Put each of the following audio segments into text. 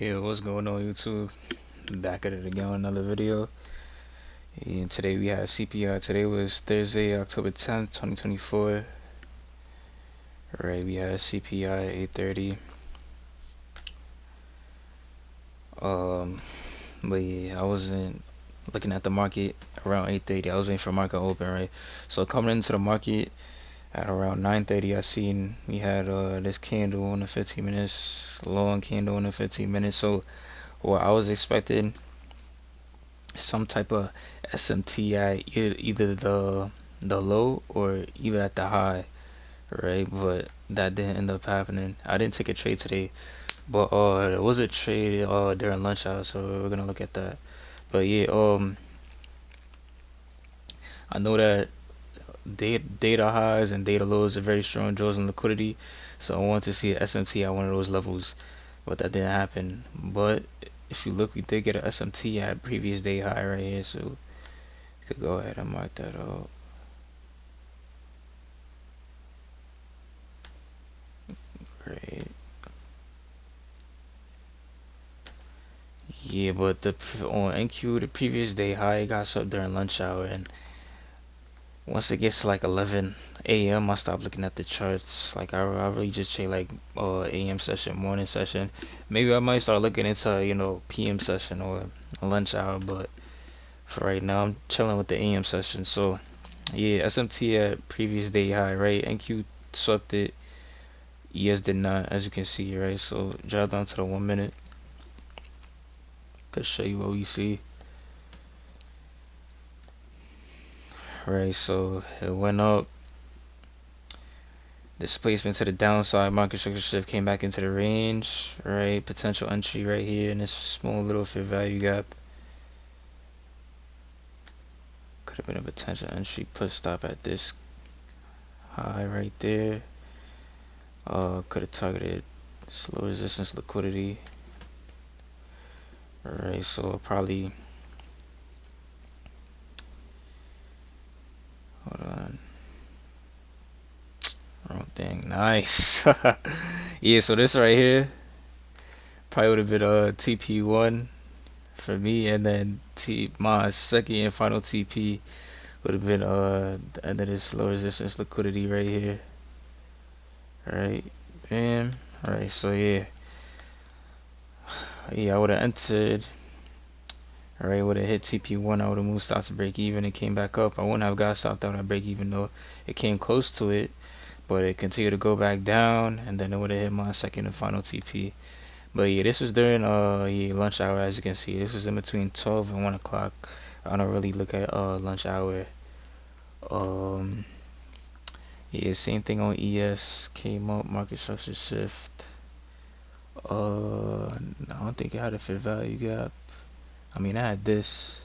Yeah, what's going on YouTube? Back at it again with another video. And today we had CPI. Today was Thursday, October 10th, 2024. Alright, we had CPI 8:30. But yeah, I wasn't looking at the market around 8:30. I was waiting for market open, right? So coming into the market at around 9:30, I seen we had this candle on the 15 minutes, long candle on the 15 minutes. So what I was expecting some type of SMT at either the low or either at the high, right? But that didn't end up happening. I didn't take a trade today, but there was a trade during lunch hour, so we're gonna look at that. But yeah, I know that data highs and data lows are very strong draws in liquidity, so I wanted to see an SMT at one of those levels, but that didn't happen. But if you look, we did get an SMT at previous day high right here, so you could go ahead and mark that out. Right. Yeah, but on NQ the previous day high got up during lunch hour, and once it gets to like 11 a.m. I stop looking at the charts. Like I really just check like AM session, morning session. Maybe I might start looking into PM session or lunch hour, but for right now I'm chilling with the AM session. So yeah, SMT at previous day high, right? NQ swept it. ES did not, as you can see, right? So drop down to the 1 minute. Could show you what we see. Right, so it went up. Displacement to the downside, market structure shift came back into the range. Right, potential entry right here in this small little fair value gap. Could have been a potential entry put stop at this high right there. Could have targeted slow resistance liquidity. Alright, so probably, hold on. Wrong thing. Nice. Yeah, so this right here probably would have been TP1 for me, and then my second and final TP would have been the end of this low resistance liquidity right here. Alright, bam. Alright, so yeah, I would have entered. Alright, would have hit TP1. I would have moved stop to break even. It came back up. I wouldn't have got stopped out at break even though it came close to it, but it continued to go back down, and then it would have hit my second and final TP. But yeah, this was during lunch hour. As you can see, this was in between 12 and 1 o'clock. I don't really look at lunch hour. um yeah, same thing on ES. Came up, market structure shift. I don't think it had a fair value gap. I mean, I had this.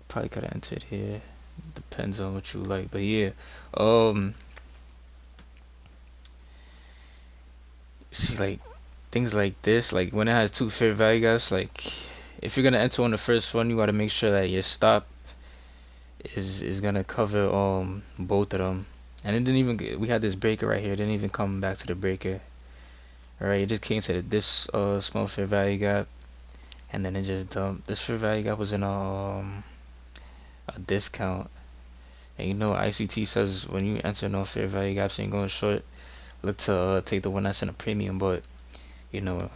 Probably could have entered here. Depends on what you like, but yeah. Um, See, like things like this, like when it has two fair value gaps, like if you're gonna enter on the first one, you gotta make sure that your stop is gonna cover both of them. And it didn't even we had this breaker right here. It didn't even come back to the breaker. All right, it just came to this small fair value gap, and then it just dumped. This fair value gap was in a discount. And ICT says when you enter no fair value gaps and you're going short, look to take the one that's in a premium. But you know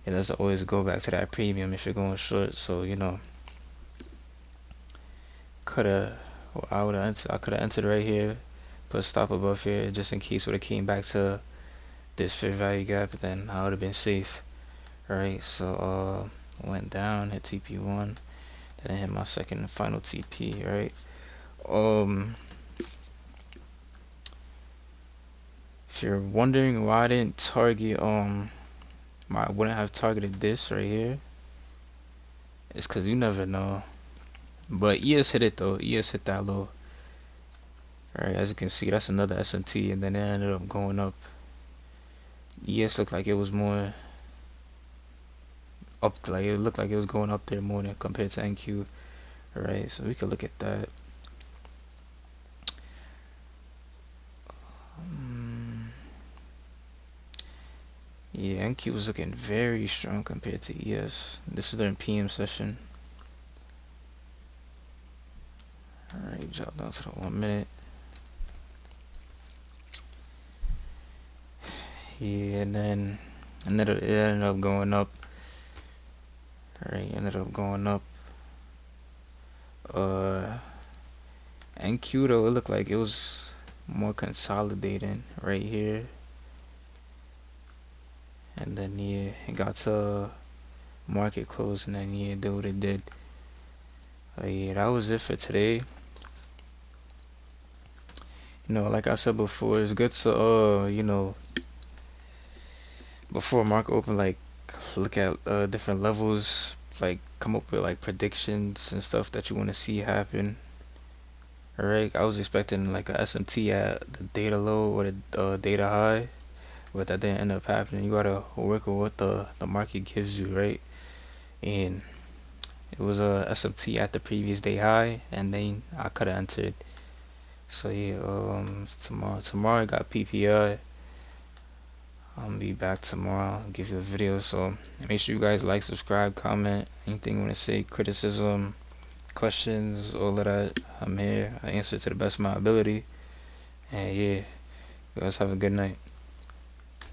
it doesn't always go back to that premium if you're going short. So coulda I coulda entered right here, put a stop above here just in case would have came back to this fair value gap. Then I would have been safe. Right, so went down, hit TP1, then I hit my second and final TP. Right. Um, if you're wondering why I didn't target I wouldn't have targeted this right here, it's because you never know. But ES hit it though. ES hit that low. Alright, as you can see, that's another SMT, and then it ended up going up. ES looked like it was more up, like it looked like it was going up there more than compared to NQ. Alright, so we could look at that. Yeah, NQ was looking very strong compared to ES. This was during PM session. Alright, drop down to the 1 minute. Yeah, and then it ended up going up. Alright, ended up going up. NQ though, it looked like it was more consolidating right here. And then yeah, it got to market close, and then yeah, did what it did. Yeah, that was it for today. Like I said before, it's good to before market open, like look at different levels, like come up with like predictions and stuff that you want to see happen. Alright, I was expecting like a SMT at the data low or the data high, but that didn't end up happening. You gotta work with what the market gives you, right? And it was a SMT at the previous day high, and then I could have entered. So yeah, tomorrow I got PPI. I'll be back tomorrow. I'll give you a video. So make sure you guys like, subscribe, comment, anything you want to say, criticism, questions, all of that. I'm here. I answer to the best of my ability. And yeah, you guys have a good night.